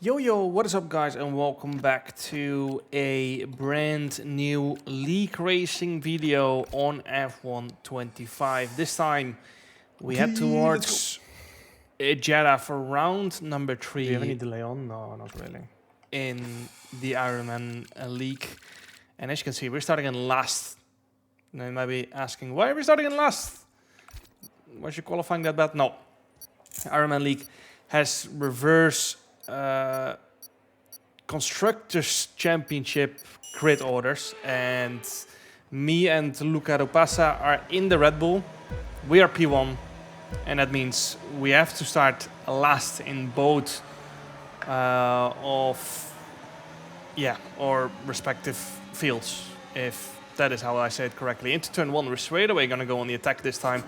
Yo, what is up guys, and welcome back to a brand new league racing video on F1 25. This time we head towards Jeddah for round number 3. Do you have any delay on? No, not really. In the Ironman league. And as you can see, we're starting in last. Now you might be asking, why are we starting in last? Was you qualifying that bad? No. Ironman league has reverse Constructors Championship grid orders, and me and Luca Ropassa are in the Red Bull. We are P1, and that means we have to start last in both our respective fields, if that is how I say it correctly. Into turn 1, we're straight away going to go on the attack this time.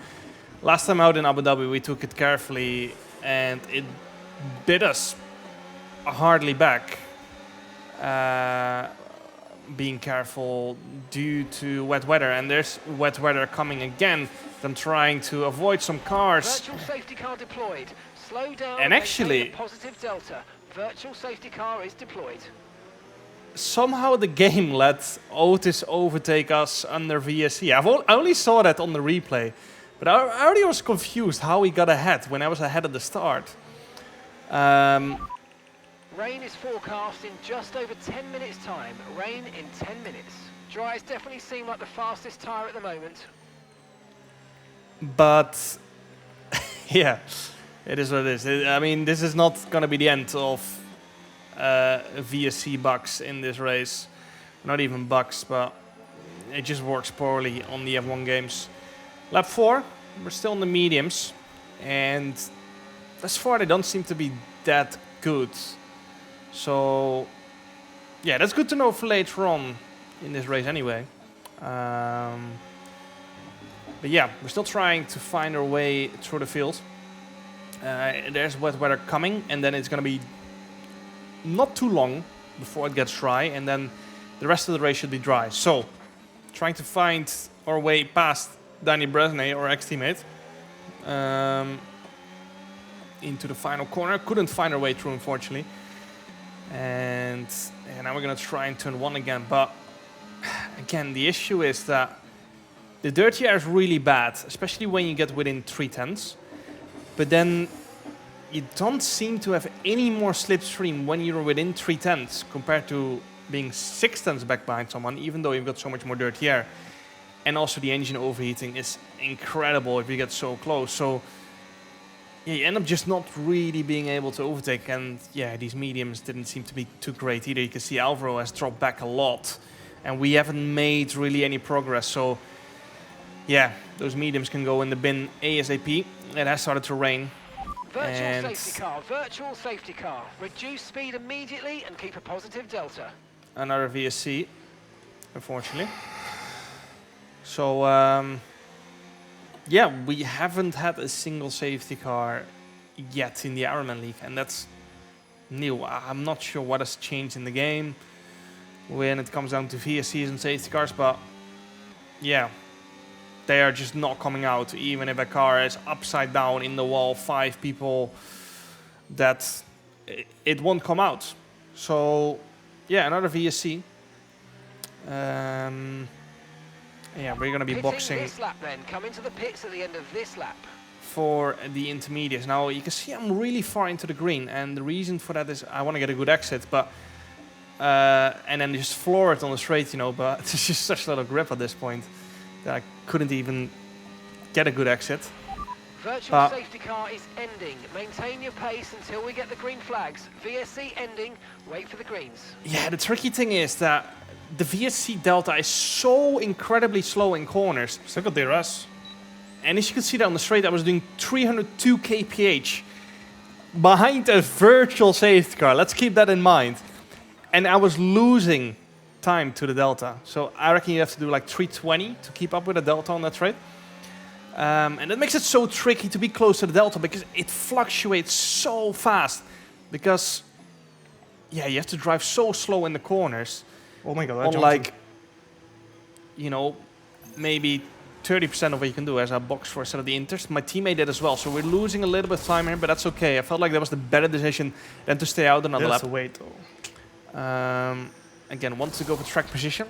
Last time out in Abu Dhabi, we took it carefully, and it bit us hardly back, being careful due to wet weather, and there's wet weather coming again. I'm trying to avoid some cars. Virtual safety car deployed. Slow down and actually, positive delta. Virtual safety car is deployed. Somehow the game let Otis overtake us under VSC. I only saw that on the replay, but I already was confused how he got ahead when I was ahead at the start. Rain is forecast in just over 10 minutes time. Rain in 10 minutes. Dry's definitely seem like the fastest tyre at the moment. But yeah, it is what it is. I mean, this is not going to be the end of VSC bugs in this race. Not even bugs, but it just works poorly on the F1 games. Lap 4, we're still in the mediums, and thus far they don't seem to be that good. So yeah, that's good to know for later on in this race anyway. But yeah, we're still trying to find our way through the field. There's wet weather coming, and then it's going to be not too long before it gets dry, and then the rest of the race should be dry. So, trying to find our way past Danny Bresnay, our ex-teammate, into the final corner. Couldn't find our way through, unfortunately. And now we're going to try and turn 1 again. But again, the issue is that the dirty air is really bad, especially when you get within 3/10. But then you don't seem to have any more slipstream when you're within 3/10 compared to being 6/10 back behind someone, even though you've got so much more dirty air. And also the engine overheating is incredible if you get so close. So yeah, you end up just not really being able to overtake. And yeah, these mediums didn't seem to be too great either. You can see Alvaro has dropped back a lot, and we haven't made really any progress. So yeah, those mediums can go in the bin ASAP. It has started to rain. Virtual safety car. Reduce speed immediately and keep a positive delta. Another VSC, unfortunately. So yeah, we haven't had a single safety car yet in the Ironman League, and that's new. I'm not sure what has changed in the game when it comes down to VSCs and safety cars, but yeah, they are just not coming out. Even if a car is upside down in the wall, 5 people, that it won't come out. So yeah, another VSC. Yeah, we're going to be boxing this lap then. Come into the pits at the end of this lap. For the intermediates. Now you can see I'm really far into the green, and the reason for that is I want to get a good exit, but and then just floor it on the straight, you know, but it's just such a little grip at this point that I couldn't even get a good exit. Virtual safety car is ending. Maintain your pace until we get the green flags. VSC ending. Wait for the greens. Yeah, the tricky thing is that the VSC delta is so incredibly slow in corners. Still got DRS. And as you can see that on the straight, I was doing 302 kph behind a virtual safety car. Let's keep that in mind. And I was losing time to the delta. So I reckon you have to do like 320 to keep up with the delta on that straight. And that makes it so tricky to be close to the delta because it fluctuates so fast. Because, yeah, you have to drive so slow in the corners. Oh my god, on like, you know, maybe 30% of what you can do as a box for a set of the inters. My teammate did as well, so we're losing a little bit of time here, but that's okay. I felt like that was the better decision than to stay out another lap. That's a wait though. Again, want to go for track position.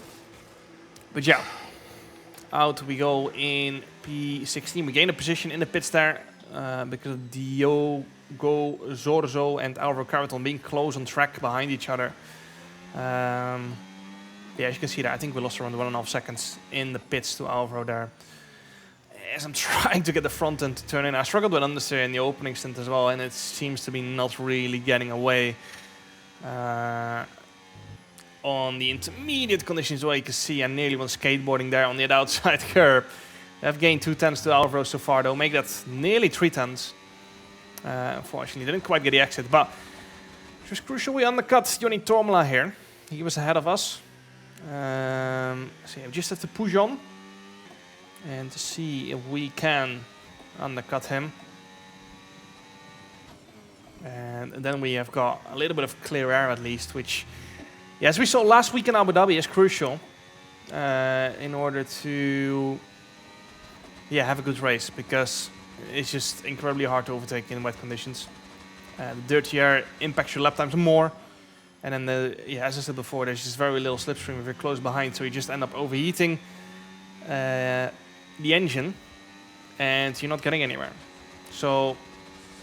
But yeah, out we go in P16. We gain a position in the pits there because of Diogo Zorzo and Alvaro Carreton being close on track behind each other. Yeah, as you can see there, I think we lost around 1.5 seconds in the pits to Alvaro there. As I'm trying to get the front end to turn in, I struggled with understeer in the opening stint as well, and it seems to be not really getting away. On the intermediate conditions, well, you can see I nearly went skateboarding there on the outside curb. I've gained 2 tenths to Alvaro so far, though. Make that nearly 3 tenths. Unfortunately, didn't quite get the exit, but it was crucial. We undercut Johnny Tormela here. He was ahead of us. So yeah, we just have to push on and to see if we can undercut him. And then we have got a little bit of clear air at least, which, yeah, as we saw last week in Abu Dhabi, is crucial in order to have a good race, because it's just incredibly hard to overtake in wet conditions. The dirty air impacts your lap times more. And then, as I said before, there's just very little slipstream if you're close behind, so you just end up overheating the engine, and you're not getting anywhere. So,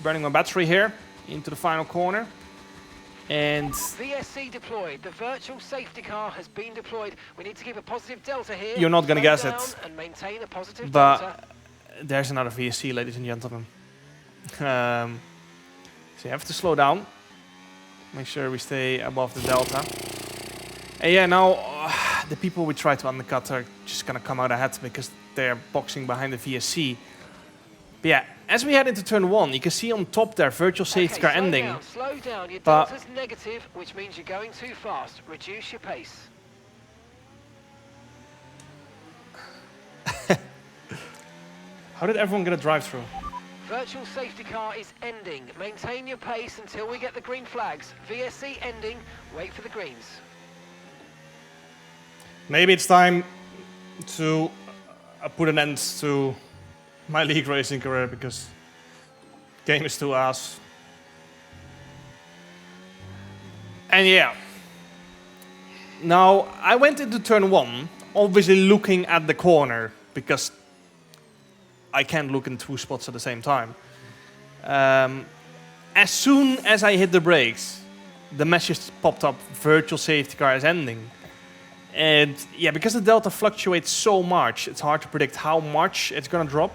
burning my battery here into the final corner, and VSC deployed. The virtual safety car has been deployed. We need to keep a positive delta here. You're not gonna guess it, and maintain a positive but delta. There's another VSC, ladies and gentlemen. So you have to slow down. Make sure we stay above the delta. And yeah, now the people we try to undercut are just gonna come out ahead because they're boxing behind the VSC. But yeah, as we head into turn 1, you can see on top there, virtual safety car ending. Slow down. Your delta's negative, which means you're going too fast. Reduce your pace. How did everyone get a drive-through? Virtual safety car is ending. Maintain your pace until we get the green flags. VSC ending. Wait for the greens. Maybe it's time to put an end to my league racing career, because game is too ass. And yeah, now I went into turn 1, obviously looking at the corner, because I can't look in 2 spots at the same time. As soon as I hit the brakes, the message popped up, virtual safety car is ending. And yeah, because the delta fluctuates so much, it's hard to predict how much it's gonna drop.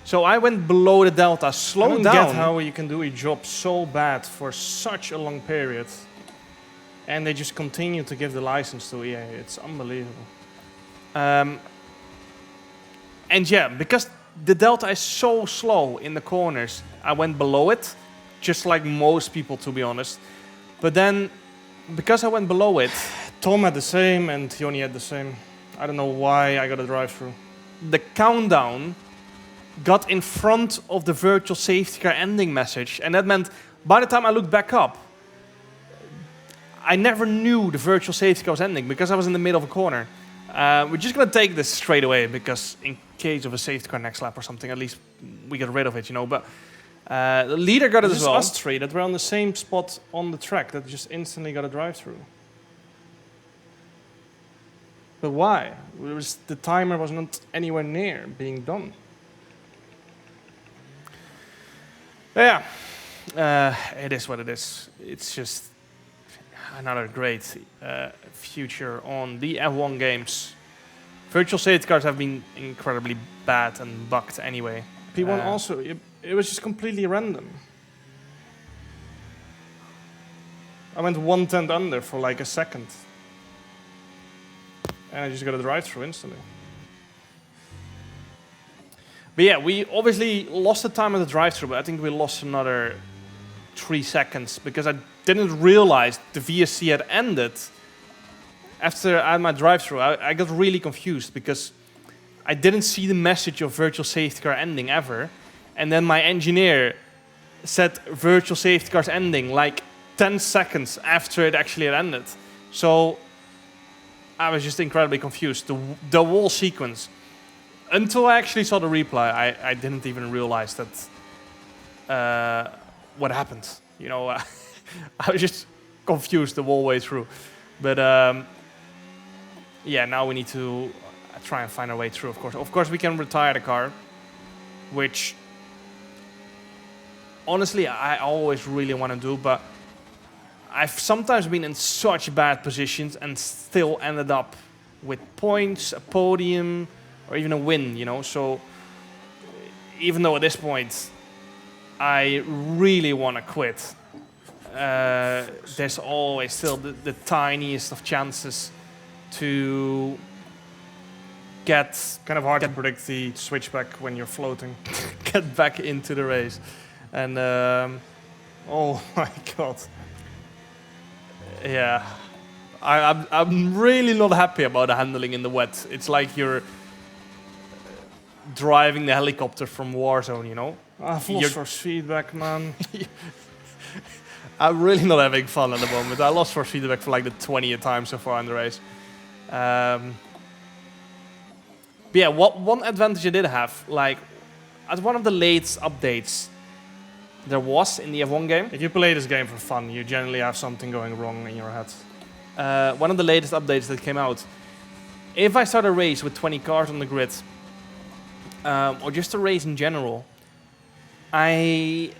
So I went below the delta, slowed down. I don't get how you can do a job so bad for such a long period, and they just continue to give the license to EA. It's unbelievable. And yeah, because the delta is so slow in the corners, I went below it, just like most people, to be honest. But then, because I went below it, Tom had the same and Joni had the same. I don't know why I got a drive-through. the countdown got in front of the virtual safety car ending message. And that meant by the time I looked back up, I never knew the virtual safety car was ending because I was in the middle of a corner. We're just going to take this straight away because in case of a safety car next lap or something, at least we get rid of it, you know. But the leader got it as well. Us three that were on the same spot on the track that just instantly got a drive-through. But why? The timer was not anywhere near being done. Yeah, it is what it is. It's just another great future on the F1 games. Virtual safety cars have been incredibly bad and bugged anyway. P1 also, it was just completely random. I went 1/10 under for like a second. And I just got a drive-through instantly. But yeah, we obviously lost the time of the drive-through, but I think we lost another 3 seconds because I didn't realize the VSC had ended after I had my drive-through. I got really confused because I didn't see the message of virtual safety car ending ever. And then my engineer said virtual safety cars ending like 10 seconds after it actually had ended. So I was just incredibly confused. The whole sequence, until I actually saw the replay, I didn't even realize that what happened. You know, I was just confused the whole way through. But yeah, now we need to try and find our way through. Of course, we can retire the car, which honestly I always really want to do, but I've sometimes been in such bad positions and still ended up with points, a podium, or even a win, you know. So even though at this point I really want to quit, there's always still the tiniest of chances to get Kind of hard to predict the switchback when you're floating. get back into the race. And Oh my god. yeah, I'm really not happy about the handling in the wet. It's like you're driving the helicopter from Warzone, you know? I've You're- lost force feedback, man. I'm really not having fun at the moment. I lost force feedback for like the 20th time so far in the race. But yeah, one advantage I did have, like at one of the latest updates there was in the F1 game, If you play this game for fun, you generally have something going wrong in your head. one of the latest updates that came out, if I start a race with 20 cars on the grid, or just a race in general, I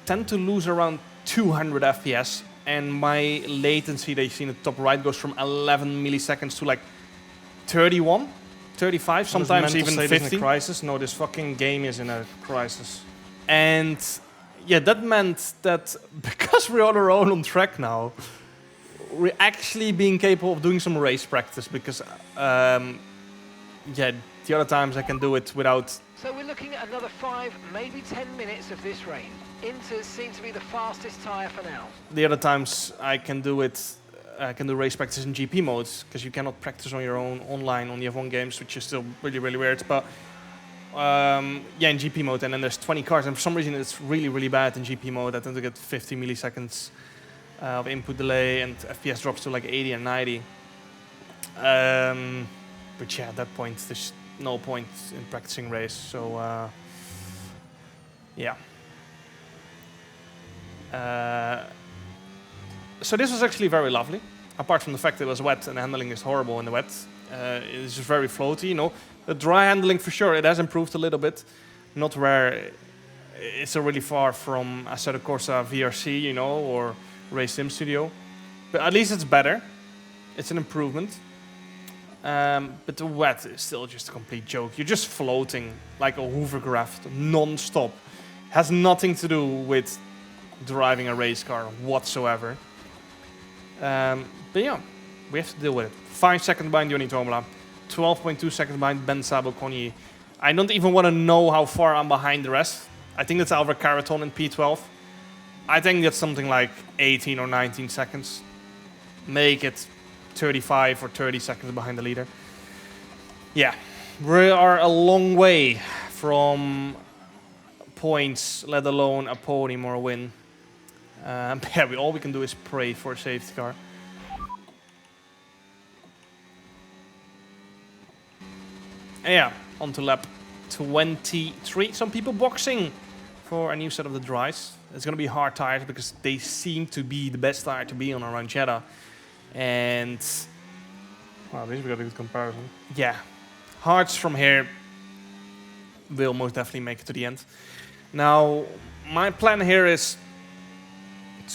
tend to lose around 200 FPS, and my latency that you see in the top right goes from 11 milliseconds to like 31, 35, sometimes even Mental state is in 50. a crisis. No, this fucking game is in a crisis. And yeah, that meant that because we're on our own on track now, we're actually being capable of doing some race practice because, yeah, the other times I can do it without. So we're looking at another 5, maybe 10 minutes of this rain. Inters seem to be the fastest tyre for now. The other times I can do it, I can do race practice in GP mode because you cannot practice on your own online on the F1 games, which is still really, really weird. But yeah, in GP mode, and then there's 20 cars, and for some reason it's really, really bad in GP mode. I tend to get 50 milliseconds of input delay, and FPS drops to like 80 and 90. But yeah, at that point, there's no point in practicing race. So yeah. So this was actually very lovely. Apart from the fact that it was wet and the handling is horrible in the wet, it's just very floaty. You know, the dry handling for sure it has improved a little bit. Not where it's really far from Assetto Corsa VRC, you know, or Race Sim Studio, but at least it's better. It's an improvement. But the wet is still just a complete joke. You're just floating like a hovercraft non-stop. Has nothing to do with driving a race car whatsoever. But yeah, we have to deal with it. 5 seconds behind Joni Tomola, 12.2 seconds behind Ben Sabo-Conyi. I don't even want to know how far I'm behind the rest. I think that's Alvar Caraton in P12. I think that's something like 18 or 19 seconds. Make it 35 or 30 seconds behind the leader. Yeah, we are a long way from points, let alone a podium or a win. Yeah, all we can do is pray for a safety car. And yeah, on to lap 23. Some people boxing for a new set of the dries. It's going to be hard tires because they seem to be the best tire to be on around Jeddah. And Well, at least we got a good comparison. yeah, hards from here will most definitely make it to the end. Now, my plan here is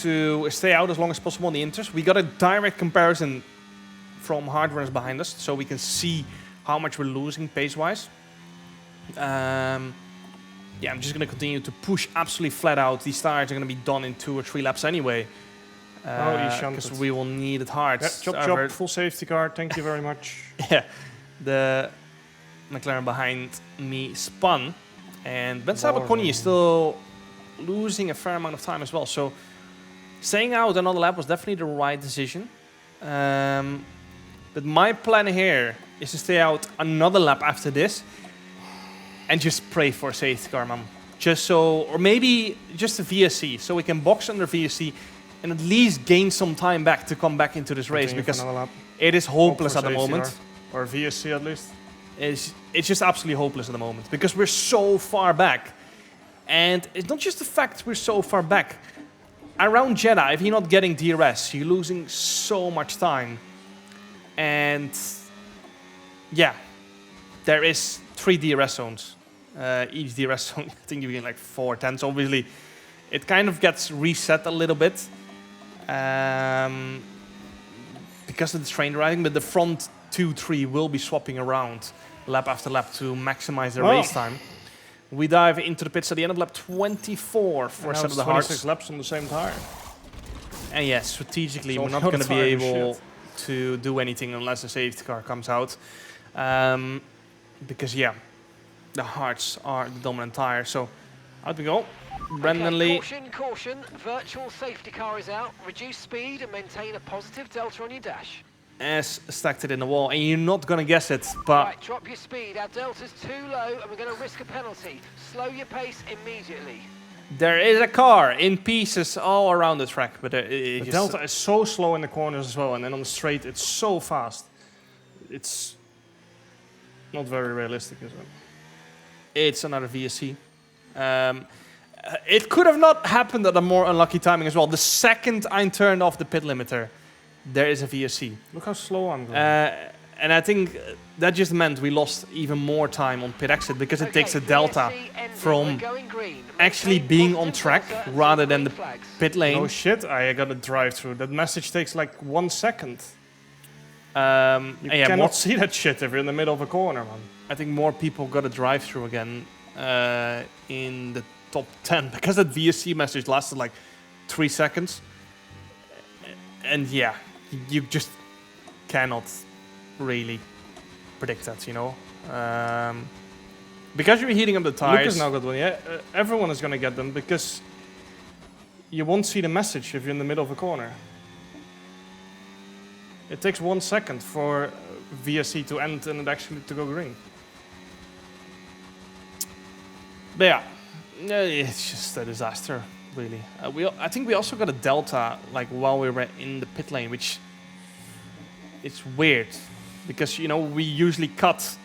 to stay out as long as possible on the inters. We got a direct comparison from hard runners behind us, so we can see how much we're losing pace-wise. Yeah, I'm just going to continue to push absolutely flat out. These tires are going to be done in 2 or 3 laps anyway. You shunted. Because we will need it hard. Yeah, chop, full safety car. Thank you very much. Yeah, the McLaren behind me spun, and Ben Sabo-Conyi is still losing a fair amount of time as well. So staying out another lap was definitely the right decision. But my plan here is to stay out another lap after this and just pray for a safety car, man. Just so, or maybe just a VSC, so we can box under VSC and at least gain some time back to come back into this race, Continue for because another lap. it is hopeless Hope at for the safety moment. car. Or VSC at least. it's just absolutely hopeless at the moment because we're so far back. And it's not just the fact we're so far back. Around Jeddah, if you're not getting DRS, you're losing so much time. And yeah, there is 3 DRS zones. Each DRS zone, I think you get like 4 tenths. Obviously, it kind of gets reset a little bit because of the train driving, but the front 2, 3 will be swapping around lap after lap to maximize their race time. We dive into the pits at the end of lap 24 for a set of the hards. 26 laps on the same tire. And yes, strategically, So we're not not going to be tire able shit. to do anything unless a safety car comes out. Because, yeah, the hards are the dominant tire. So, out we go. Brendan Lee. Caution, caution. Virtual safety car is out. Reduce speed and maintain a positive delta on your dash. As stacked it in the wall. And you're not going to guess it, but Right, drop your speed. Our delta's too low and we're going to risk a penalty. Slow your pace immediately. there is a car in pieces all around the track. But The Delta is so slow in the corners as well, and then on the straight it's so fast. It's not very realistic, is it? it's another VSC. It could have not happened at a more unlucky timing as well. The second I turned off the pit limiter, there is a VSC. Look how slow I'm going. And I think that just meant we lost even more time on pit exit because it takes a delta VSC ending. from We're going green. actually Maintain being on positive track delta and rather see than green the flags. pit lane. No shit, I got to drive through. That message takes like 1 second. You and yeah, cannot more, see that shit if you're in the middle of a corner, man. I think more people got a drive through again in the top 10 because that VSC message lasted like 3 seconds. And yeah, you just cannot really predict that, you know. Because you're heating up the tires. Lucas now got one, yeah. Everyone is going to get them because you won't see the message if you're in the middle of a corner. It takes 1 second for VSC to end and it actually to go green. But yeah, it's just a disaster, really. I think we also got a delta like while we were in the pit lane, which it's weird because you know we usually cut.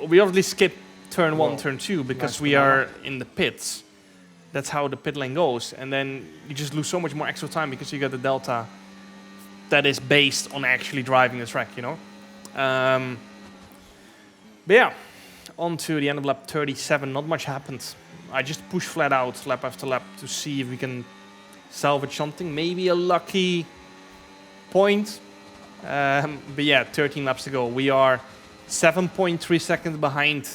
We obviously skip turn 1, turn 2 because nice we banana. are in the pits. That's how the pit lane goes, and then you just lose so much more extra time because you got the delta that is based on actually driving the track, you know. But yeah. On to the end of lap 37, not much happened. I just pushed flat out lap after lap to see if we can salvage something. Maybe a lucky point. But yeah, 13 laps to go. We are 7.3 seconds behind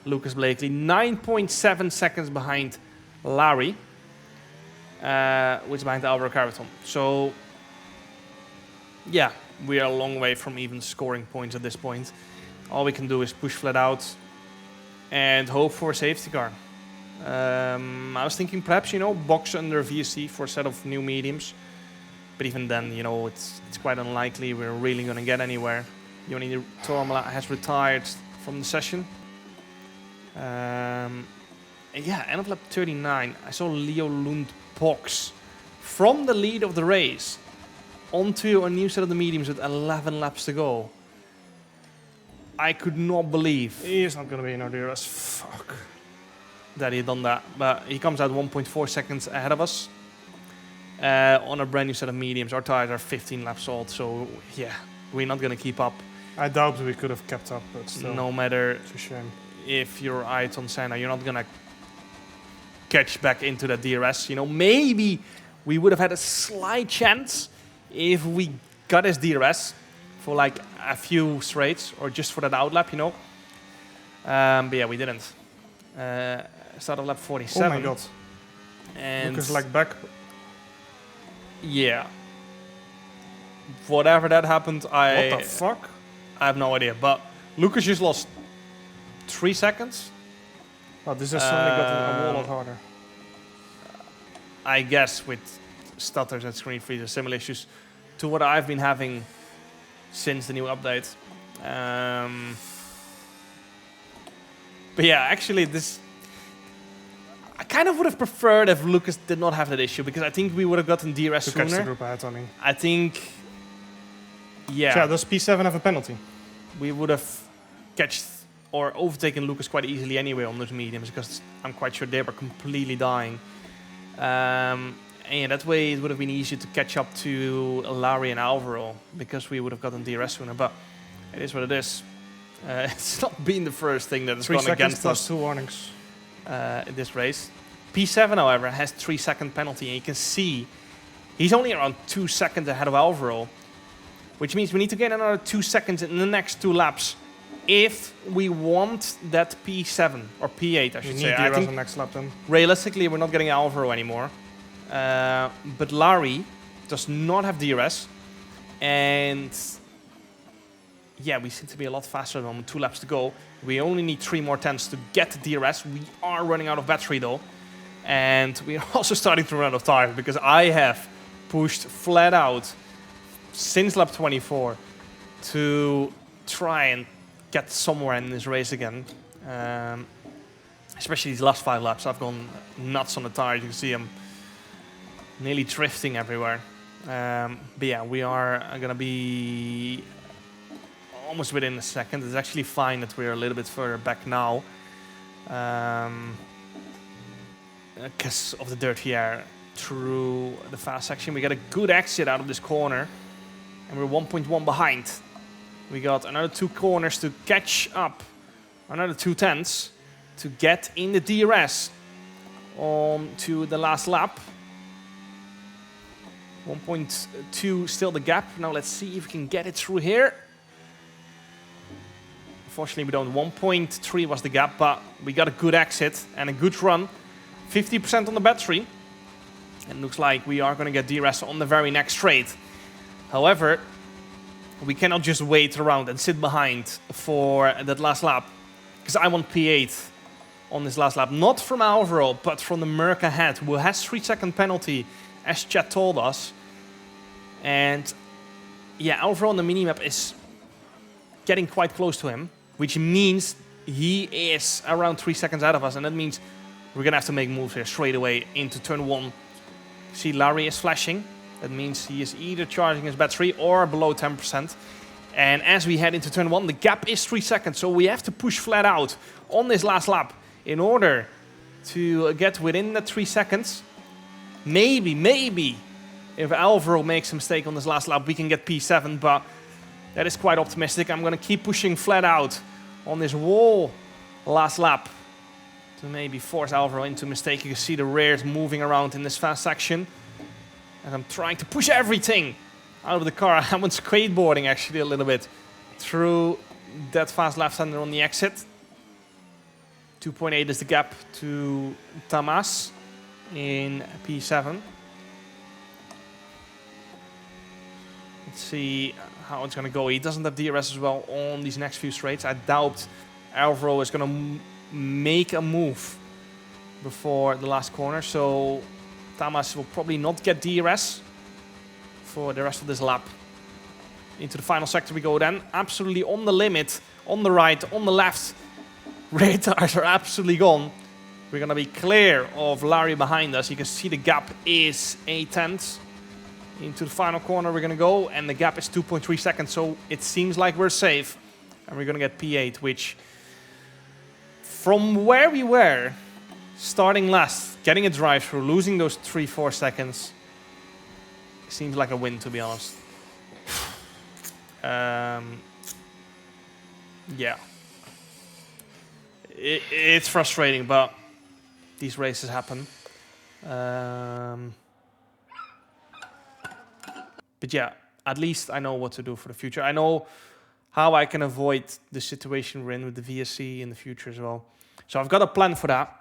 Lucas Blakely, 9.7 seconds behind Larry, which is behind Alvaro Carreton. So yeah, we are a long way from even scoring points at this point. All we can do is push flat out and hope for a safety car. I was thinking perhaps, you know, box under VSC for a set of new mediums. But even then, you know, it's quite unlikely we're really going to get anywhere. Joni Tormala has retired from the session. And yeah, end of lap 39, I saw Leo Lund box from the lead of the race onto a new set of the mediums with 11 laps to go. I could not believe He's not going to be in our DRS. Fuck. that he had done that, but he comes out 1.4 seconds ahead of us on a brand new set of mediums. Our tires are 15 laps old, so yeah, we're not going to keep up. I doubt we could have kept up, but still. No matter It's a shame. if you're Ayrton Senna, you're not going to catch back into that DRS. You know, maybe we would have had a slight chance if we got his DRS for like a few straights or just for that outlap, you know. But yeah, we didn't. Start of lap 47. Oh my god. And Lucas like back. yeah, whatever that happened, What I the fuck? have no idea. But Lucas just lost 3 seconds. Oh, this has suddenly gotten a wall of harder. I guess with stutters and screen freezes, similar issues to what I've been having since the new update. But yeah, actually I kind of would have preferred if Lucas did not have that issue because I think we would have gotten DRS To catch the sooner. group ahead, I mean. I think, Yeah, does P7 have a penalty? we would have catch or overtaken Lucas quite easily anyway on those mediums, because I'm quite sure they were completely dying. And yeah, that way it would have been easier to catch up to Larry and Alvaro, because we would have gotten DRS sooner. But it is what it is. It's not been the first thing that has gone against us 2 warnings in this race. P7, however, has 3-second penalty, and you can see he's only around 2 seconds ahead of Alvaro, which means we need to gain another 2 seconds in the next 2 laps if we want that P7 or P8, I should say. I I think think next lap then. realistically we're not getting Alvaro anymore, but Larry does not have DRS, and yeah, we seem to be a lot faster than them. 2 laps to go. We only need 3 more tenths to get the DRS. We are running out of battery though. And we are also starting to run out of time, because I have pushed flat out since lap 24 to try and get somewhere in this race again. Especially these last 5 laps. I've gone nuts on the tires. You can see I'm nearly drifting everywhere. But yeah, we are going to be almost within a second. It's actually fine that we're a little bit further back now, because of the dirty air through the fast section. We got a good exit out of this corner, and we're 1.1 behind. We got another 2 corners to catch up, another 2 tenths to get in the DRS on to the last lap. 1.2 still the gap. Now let's see if we can get it through here. Unfortunately, we don't. 1.3 was the gap, but we got a good exit and a good run. 50% on the battery. And looks like we are going to get DRS on the very next straight. However, we cannot just wait around and sit behind for that last lap, because I want P8 on this last lap. Not from Alvaro, but from the Merc ahead, who has 3-second penalty, as Chat told us. And yeah, Alvaro on the minimap is getting quite close to him, which means he is around 3 seconds out of us, and that means we're gonna have to make moves here straight away into turn 1. See, Larry is flashing. That means he is either charging his battery or below 10%. And as we head into turn 1, the gap is 3 seconds, so we have to push flat out on this last lap in order to get within that 3 seconds. Maybe, if Alvaro makes a mistake on this last lap, we can get P7, but that is quite optimistic. I'm going to keep pushing flat out on this wall last lap to maybe force Alvaro into a mistake. You can see the rears moving around in this fast section. And I'm trying to push everything out of the car. I went skateboarding actually a little bit through that fast left-hander on the exit. 2.8 is the gap to Tamas in P7. Let's see how it's going to go. He doesn't have DRS as well on these next few straights. I doubt Alvaro is going to make a move before the last corner. So Tamas will probably not get DRS for the rest of this lap. Into the final sector we go then. Absolutely on the limit, on the right, on the left. Rear tires are absolutely gone. We're going to be clear of Larry behind us. You can see the gap is 8 tenths. Into the final corner we're going to go, and the gap is 2.3 seconds, so it seems like we're safe. And we're going to get P8, which from where we were, starting last, getting a drive-through, losing those 3-4 seconds, seems like a win, to be honest. Yeah. It's frustrating, but these races happen. But yeah, at least I know what to do for the future. I know how I can avoid the situation we're in with the VSC in the future as well. So I've got a plan for that.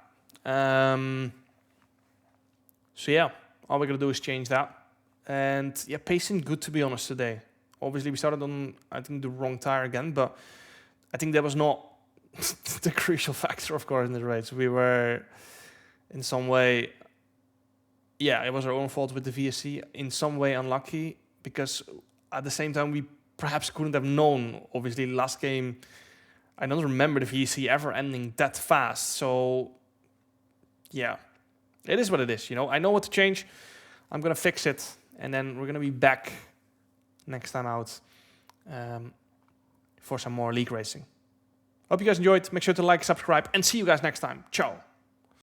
So yeah, all we're going to do is change that. And yeah, pacing good, to be honest, today. Obviously, we started on, I think, the wrong tire again, but I think that was not the crucial factor, of course, in the race. We were in some way, yeah, it was our own fault with the VSC, in some way unlucky, because at the same time we perhaps couldn't have known. Obviously, last game, I don't remember the VSC ever ending that fast. So yeah, it is what it is, you know. I know what to change. I'm going to fix it, and then we're going to be back next time out for some more league racing. Hope you guys enjoyed. Make sure to like, subscribe, and see you guys next time. Ciao.